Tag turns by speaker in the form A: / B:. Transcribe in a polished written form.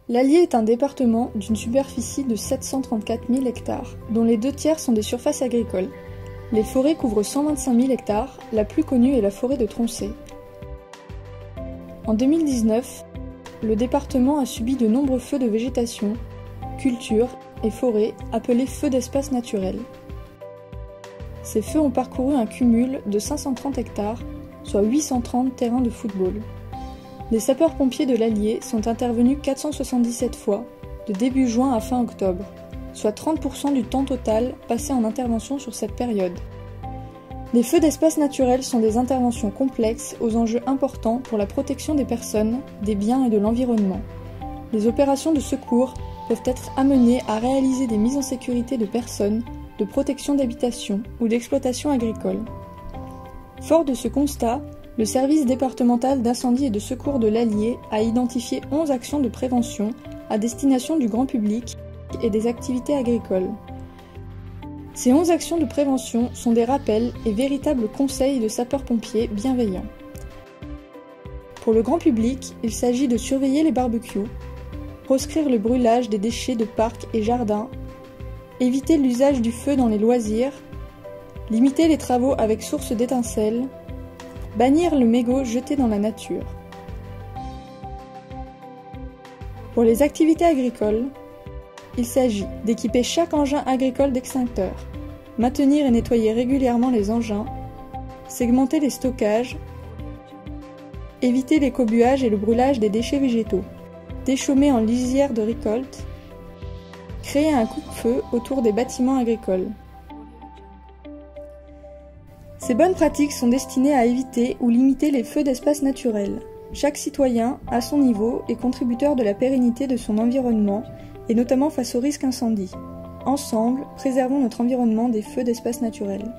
A: L'Allier est un département d'une superficie de 734 000 hectares, dont les 2/3 sont des surfaces agricoles. Les forêts couvrent 125 000 hectares, la plus connue est la forêt de Troncé. En 2019, le département a subi de nombreux feux de végétation, cultures et forêts appelés feux d'espaces naturels. Ces feux ont parcouru un cumul de 530 hectares, soit 830 terrains de football. Les sapeurs-pompiers de l'Allier sont intervenus 477 fois, de début juin à fin octobre, soit 30% du temps total passé en intervention sur cette période. Les feux d'espaces naturels sont des interventions complexes aux enjeux importants pour la protection des personnes, des biens et de l'environnement. Les opérations de secours peuvent être amenées à réaliser des mises en sécurité de personnes, de protection d'habitation ou d'exploitation agricole. Fort de ce constat, le service départemental d'incendie et de secours de l'Allier a identifié 11 actions de prévention à destination du grand public et des activités agricoles. Ces 11 actions de prévention sont des rappels et véritables conseils de sapeurs-pompiers bienveillants. Pour le grand public, il s'agit de surveiller les barbecues, proscrire le brûlage des déchets de parcs et jardins, éviter l'usage du feu dans les loisirs, limiter les travaux avec source d'étincelles, bannir le mégot jeté dans la nature. Pour les activités agricoles, il s'agit d'équiper chaque engin agricole d'extincteur, maintenir et nettoyer régulièrement les engins, segmenter les stockages, éviter l'écobuage et le brûlage des déchets végétaux, déchaumer en lisière de récolte, créer un coupe-feu autour des bâtiments agricoles. Ces bonnes pratiques sont destinées à éviter ou limiter les feux d'espaces naturels. Chaque citoyen, à son niveau, est contributeur de la pérennité de son environnement, et notamment face au risque incendie. Ensemble, préservons notre environnement des feux d'espaces naturels.